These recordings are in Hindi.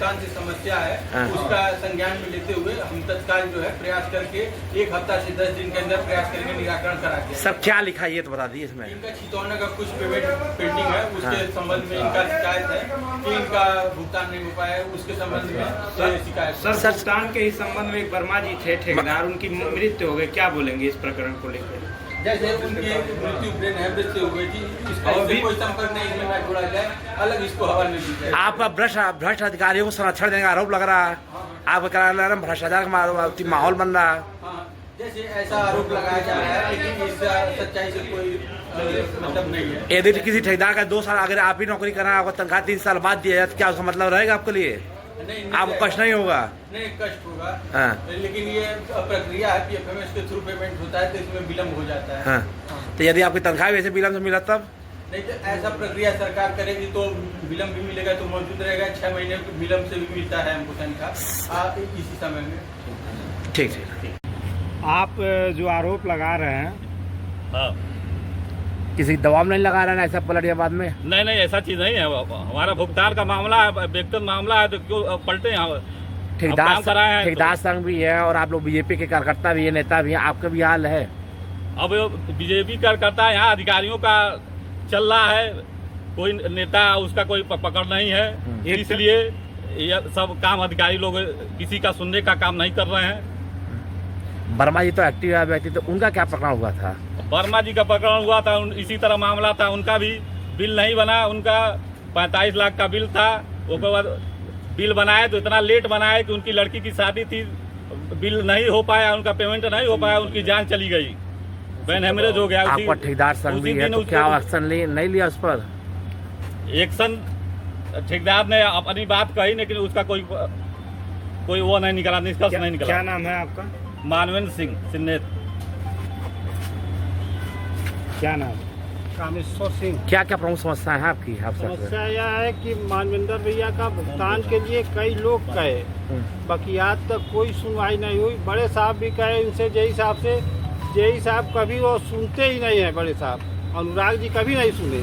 भुगतान से समस्या है उसका संज्ञान में लेते हुए हम तत्काल जो है प्रयास करके 1 हफ्ता से 10 दिन के अंदर प्रयास करके निराकरण करा के। सर क्या लिखा है ये तो बता दीजिए इसमें। इनका छितौना का कुछ पेमेंट पेंडिंग है, उसके संबंध में इनका शिकायत है कि इनका भुगतान नहीं हो पाया है, उसके संबंध में शिकायत। सर भुगतान के ही संबंध में एक वर्मा जी थे ठेकेदार, उनकी मृत्यु हो गई, क्या बोलेंगे इस प्रकरण को लेकर? जैसे उनकी मृत्यु ब्रेन हेमरेज से हो गई थी, इसका कोई संपर्क नहीं, इसमें ना जोड़ा जाए, अलग इसको हवाले में दी जाए। आप भ्रष्ट अधिकारियों को संरक्षण देने का आरोप लग रहा है, आपका करार भ्रष्टाचार का माहौल बन रहा है। जैसे ऐसा आरोप लगाया जा रहा है, लेकिन इस सच्चाई से कोई मतलब नहीं है। यदि किसी ठेकेदार का 2 साल अगर आप ही नौकरी कर रहे हैं, आपको तनख्वाह 3 साल बाद दिया जाए, क्या उसका मतलब रहेगा आपके लिए? आपको कष्ट नहीं होगा? नहीं, कष्ट होगा, लेकिन ये प्रक्रिया है, PFMS के थ्रू पेमेंट होता है तो इसमें विलम्ब हो जाता है। तो यदि आपकी तनख्वाह वैसे विलम्ब से मिला तब? नहीं, तो ऐसा प्रक्रिया सरकार करेगी तो विलम्ब भी मिलेगा, तो मौजूद रहेगा। 6 महीने विलम्ब से भी मिलता है हमको तनख्वाह इसी समय में। ठीक ठीक। आप जो आरोप लगा रहे हैं, हाँ, किसी दबाव नहीं लगा रहे हैं ऐसा पलटियाबाद में? नहीं ऐसा चीज नहीं है, हमारा भुगतान का मामला है, व्यक्तिगत मामला है, तो क्यों पलटे हैं? ठेकेदार संघ भी है और आप लोग बीजेपी के कार्यकर्ता भी है, नेता भी है, आपका भी हाल है। अब बीजेपी कार्यकर्ता यहाँ अधिकारियों का चल रहा है, कोई नेता उसका कोई पकड़ नहीं है, इसलिए ये सब काम अधिकारी लोग किसी का सुनने का काम नहीं कर रहे हैं। वर्मा जी तो एक्टिव व्यक्ति, तो उनका क्या प्रकरण हुआ था? वर्मा जी का प्रकरण हुआ था, इसी तरह मामला था, उनका भी बिल नहीं बना, उनका 45 लाख का बिल था, उसके बाद बिल बनाए तो इतना लेट बनाए कि उनकी लड़की की शादी थी, बिल नहीं हो पाया, उनका पेमेंट नहीं हो पाया, उनकी जान चली गई, ब्रेन हेमरेज हो गया। आपका ठेकेदार संघ भी है, तो क्या एक्शन नहीं लिया उस पर? एक्शन ठेकेदार ने अपनी बात कही, लेकिन उसका कोई वो नहीं निकला, निष्कर्ष नहीं निकला। क्या नाम है आपका? मानवेंद्र सिंह सिन्नेत। क्या नाम? कामेश्वर सिंह। क्या क्या प्रमुख समस्या है आपकी? समस्या यह है कि मानवेंद्र भैया का भुगतान के लिए कई लोग कहे, बाकी आज तक कोई सुनवाई नहीं हुई। बड़े साहब भी कहे इनसे, जेई साहब कभी वो सुनते ही नहीं है। बड़े साहब अनुराग जी कभी नहीं सुने।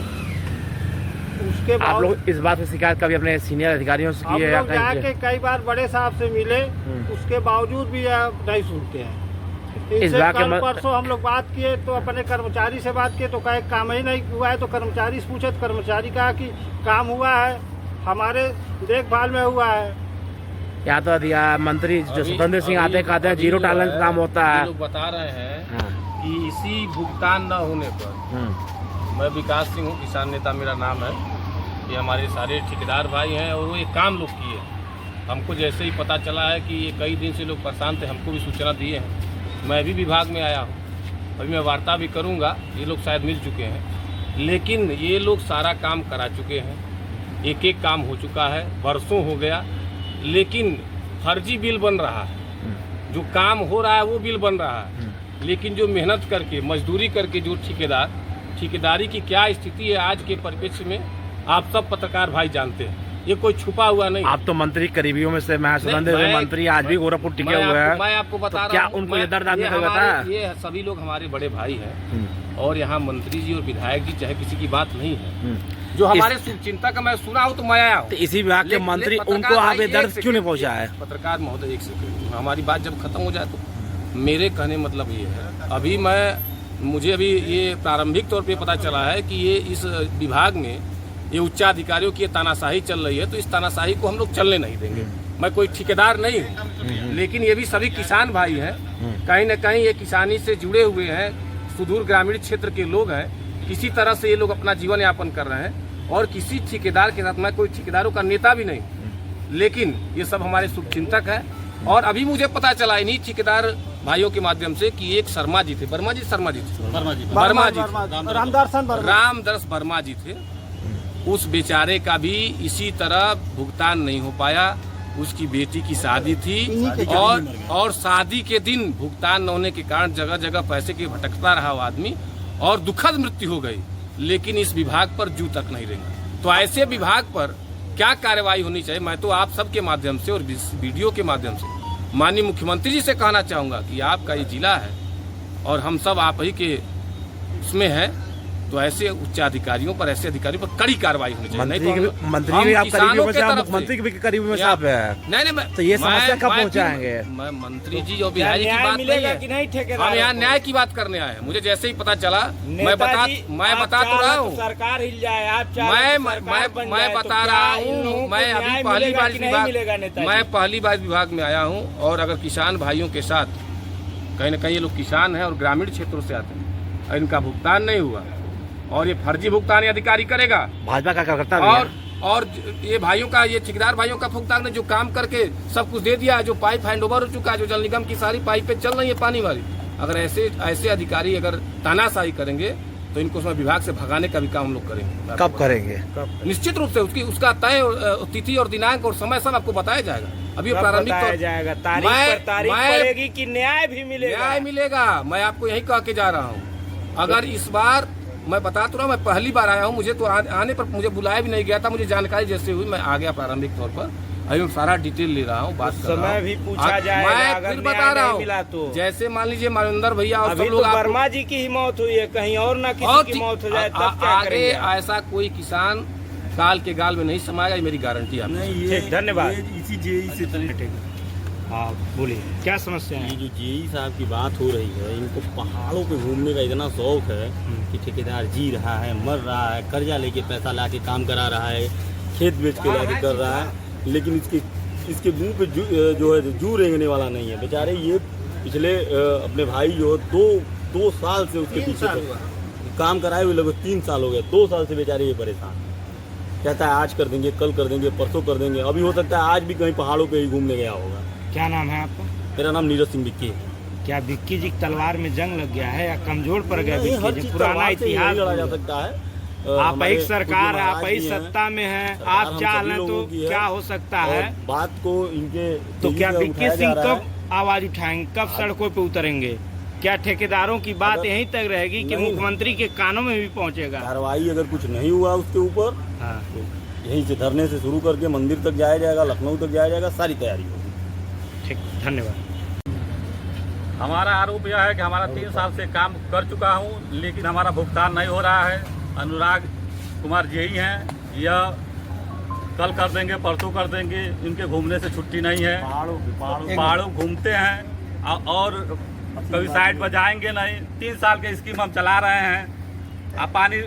उसके बाद आप लोग इस बात की शिकायत कभी अपने सीनियर अधिकारियों से की है? हम लोग जाके कई बार बड़े साहब से मिले, उसके बावजूद भी नहीं सुनते हैं। इनसे कल परसों हम लोग बात किए तो अपने कर्मचारी से बात किए तो कहे काम ही नहीं हुआ है, तो कर्मचारी से पूछे तो कर्मचारी कहा कि काम हुआ है, हमारे देखभाल में हुआ है। या तो मंत्री जो स्वतंत्र सिंह आते कहते हैं 0 टॉलरेंस काम होता है। लोग बता रहे हैं कि इसी भुगतान न होने पर, मैं विकास सिंह हूँ, किसान नेता मेरा नाम है, ये हमारे सारे ठेकेदार भाई हैं और वो एक काम लोग किए। हमको जैसे ही पता चला है कि ये कई दिन से लोग परेशान थे, हमको भी सूचना दिए हैं, मैं भी विभाग में आया हूँ, अभी मैं वार्ता भी करूँगा। ये लोग शायद मिल चुके हैं, लेकिन ये लोग सारा काम करा चुके हैं, एक काम हो चुका है, वर्षों हो गया, लेकिन फर्जी बिल बन रहा है। जो काम हो रहा है वो बिल बन रहा है, लेकिन जो मेहनत करके मजदूरी करके जो ठेकेदारी की क्या स्थिति है आज के परिप्रेक्ष्य में, आप सब पत्रकार भाई जानते हैं, ये कोई छुपा हुआ नहीं। आप तो मंत्री करीबियों में से, मैं मंत्री आज भी गोरखपुर टिके हुए हैं। मैं आपको बता रहा क्या हूँ, उनको ये दर्द आपने बताया? ये सभी लोग हमारे बड़े भाई हैं और यहाँ मंत्री जी और विधायक जी चाहे किसी की बात नहीं है, जो हमारे चिंतक मैं सुना हूँ तो मैं आया हूँ। तो इसी विभाग के मंत्री उनको आप ये दर्द क्यों नहीं पहुँचा है? पत्रकार महोदय, एक सेकंड, हमारी बात जब खत्म हो जाए तो मेरे कहने मतलब ये है, अभी मुझे अभी ये प्रारंभिक तौर पे पता चला है कि ये इस विभाग में ये उच्चाधिकारियों की तानाशाही चल रही है, तो इस तानाशाही को हम लोग चलने नहीं देंगे। मैं कोई ठेकेदार नहीं हूँ, लेकिन ये भी सभी किसान भाई हैं, कहीं न कहीं ये किसानी से जुड़े हुए हैं, सुदूर ग्रामीण क्षेत्र के लोग हैं, किसी तरह से ये लोग अपना जीवन यापन कर रहे हैं और किसी ठेकेदार के साथ, मैं कोई ठेकेदारों का नेता भी नहीं, लेकिन ये सब हमारे शुभचिंतक है। और अभी मुझे पता चला इन्हीं ठेकेदार भाइयों के माध्यम से कि एक शर्मा जी थे, रामदर्श वर्मा जी थे, उस बेचारे का भी इसी तरह भुगतान नहीं हो पाया। उसकी बेटी की शादी थी और शादी के दिन भुगतान न होने के कारण जगह जगह पैसे के भटकता रहा वो आदमी और दुखद मृत्यु हो गई, लेकिन इस विभाग पर जू तक नहीं रेंगा। तो ऐसे विभाग पर क्या कार्रवाई होनी चाहिए, मैं तो आप सबके माध्यम से और वीडियो के माध्यम से माननीय मुख्यमंत्री जी से कहना चाहूँगा कि आपका ये जिला है और हम सब आप ही के उसमें हैं, तो ऐसे उच्च अधिकारियों पर, ऐसे अधिकारियों पर कड़ी कार्रवाई होनी चाहिए। मंत्री नहीं के तो भी- मंत्री भी आप करीबी में से, मुख्यमंत्री के भी करीबी में से आप है। नहीं तो ये समस्या कब पहुंचाएंगे? मैं मंत्री जी और बिहारी की बात नहीं मिलेगा है, कि नहीं ठेकेदार? हम यहाँ न्याय की बात करने आए हैं। मुझे जैसे ही पता चला मैं बता तो रहा हूँ, सरकार हिल जाए, आप मैं बता रहा हूँ, मैं अभी पहली बार विभाग में आया हूँ। और अगर किसान भाइयों के साथ कहीं न कहीं ये लोग किसान हैं और ग्रामीण क्षेत्रों से आते हैं और इनका भुगतान नहीं हुआ और ये फर्जी भुगतान ये अधिकारी करेगा, भाजपा का कार्यकर्ता भी है। और ये भाइयों का, ये ठेकेदार भाइयों का भुगतान ने जो काम करके सब कुछ दे दिया है, जो पाइप हैंडओवर हो चुका है, जो जल निगम की सारी पाइपें चल रही है पानी वाली, अगर ऐसे अधिकारी अगर तानाशाही करेंगे तो इनको उसमें विभाग से भगाने का भी काम हम लोग करेंगे। कब करेंगे? निश्चित रूप से उसका तय तिथि और दिनांक और समय सब आपको बताया जाएगा। अभी प्रारंभिक बताया जाएगा, तारीख पर तारीख पड़ेगी कि न्याय भी मिलेगा? न्याय मिलेगा, मैं आपको यही कह के जा रहा हूँ। अगर इस बार मैं बता तो रहा हूँ, मैं पहली बार आया हूँ, मुझे तो आने पर मुझे बुलाया भी नहीं गया था, मुझे जानकारी जैसे हुई मैं आ गया प्रारंभिक तौर पर। अभी मैं सारा डिटेल ले रहा हूँ, बात कर रहा हूँ। समय भी पूछा जाएगा, मैं अगर फिर बता रहा हूँ, तो जैसे मान लीजिए मानवेंद्र भैया और अभी सब तो लोग वर्मा जी की ही मौत हुई है, कहीं और ना किसी की मौत हो जाए तब क्या आगे करेंगे? ऐसा कोई किसान काल के गाल में नहीं समाएगा, ये मेरी गारंटी है। ठीक, धन्यवाद। इसी जेई से हाँ बोलिए, क्या समस्या है? ये जो जेई साहब की बात हो रही है, इनको पहाड़ों पे घूमने का इतना शौक है कि ठेकेदार जी रहा है, मर रहा है, कर्जा लेके पैसा ला के काम करा रहा है, खेत बेच के लाके कर रहा है, लेकिन इसके मुंह पे जो है जू रेंगने वाला नहीं है। बेचारे ये पिछले अपने भाई जो 2 साल से उसके पीछे काम कराए हुए, लगभग 3 साल हो गए, 2 साल से बेचारे ये परेशान। कहता है आज कर देंगे, कल कर देंगे, परसों कर देंगे, अभी हो सकता है आज भी कहीं पहाड़ों पे ही घूमने गया होगा। क्या नाम है आपका? मेरा नाम नीरज सिंह विक्की है। क्या विक्की जी की तलवार में जंग लग गया है या कमजोर पड़ गया नहीं, हर विक्की जी? चीज़ पुराना तलवार से ही इतिहास लड़ा जा सकता है। आप हमारे एक सरकार है, आप ही जी हैं, सत्ता में हैं, सरकार आप हम चाह सभी लें तो लोगों की है। क्या हो सकता और है? बात को इनके तो क्या तेजी से विक्की उठाया सिंह जा रहा कब है। आवाज उठाएंगे, कब सड़कों पे उतरेंगे? क्या ठेकेदारों की बात अगर- यहीं तक रहेगी कि नहीं। मुख्यमंत्री के कानों में भी पहुंचेगा? कार्रवाई अगर कुछ नहीं हुआ उसके ऊपर हाँ, तो यहीं से धरने से शुरू करके मंदिर तक जाया जाएगा, लखनऊ तक जाया जाएगा, सारी तैयारी होगी। ठीक, धन्यवाद। हमारा आरोप यह है कि हमारा 3 साल से काम कर चुका हूँ, लेकिन हमारा भुगतान नहीं हो रहा है। अनुराग कुमार जेई हैं, यह कल कर देंगे, परसों कर देंगे, इनके घूमने से छुट्टी नहीं है। पहाड़ों घूमते हैं और कभी साइड पर जाएंगे नहीं। 3 साल के स्कीम हम चला रहे हैं, अब पानी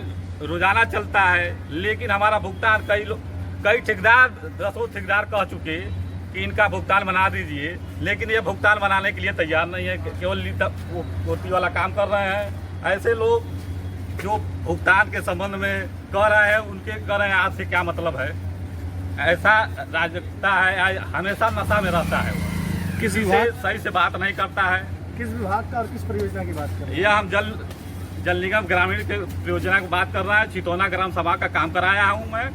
रोजाना चलता है, लेकिन हमारा भुगतान कई ठेकेदार 10 ठेकेदार कह चुके कि इनका भुगतान बना दीजिए, लेकिन ये भुगतान बनाने के लिए तैयार नहीं है, केवल कोटी वाला काम कर रहे हैं। ऐसे लोग जो भुगतान के संबंध में कह रहे हैं, उनके कह रहे हैं आज से क्या मतलब है। ऐसा राजनेता है, हमेशा नशा में रहता है, किसी से सही से बात नहीं करता है। किस विभाग का और किस परियोजना की बात कर रहे हैं? यह हम जल निगम ग्रामीण के परियोजना की बात कर रहे हैं। चितौना ग्राम सभा का काम कराया हूँ मैं।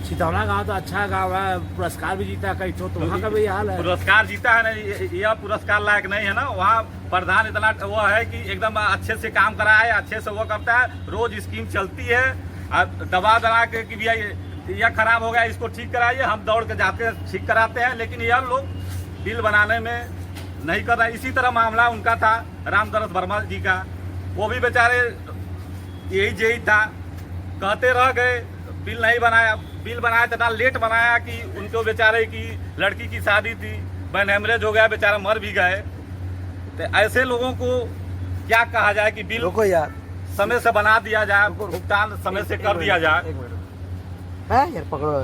चितौना गांव तो अच्छा गांव है, पुरस्कार भी जीता कई तो वहाँ का भी हाल है। पुरस्कार जीता है ना, यह पुरस्कार लायक नहीं है ना। वहाँ प्रधान इतना वो है कि एकदम अच्छे से काम करा है, अच्छे से वो करता है, रोज स्कीम चलती है, दबा के कि भैया यह खराब हो गया, इसको ठीक कराइए, हम दौड़ के जाते हैं, ठीक कराते हैं, लेकिन यह लोग बिल बनाने में नहीं कर रहे। इसी तरह मामला उनका था रामदरस वर्मा जी का, वो भी बेचारे यही जेई था, कहते रह गए, बिल नहीं बनाया। बिल बनाया इतना लेट बनाया कि उनको बेचारे की लड़की की शादी थी, बहन हेमरेज हो गया, बेचारा मर भी गए। तो ऐसे लोगों को क्या कहा जाए कि बिल यार समय से बना दिया जाए, भुगतान समय से कर दिया जाए। यार पकड़ो।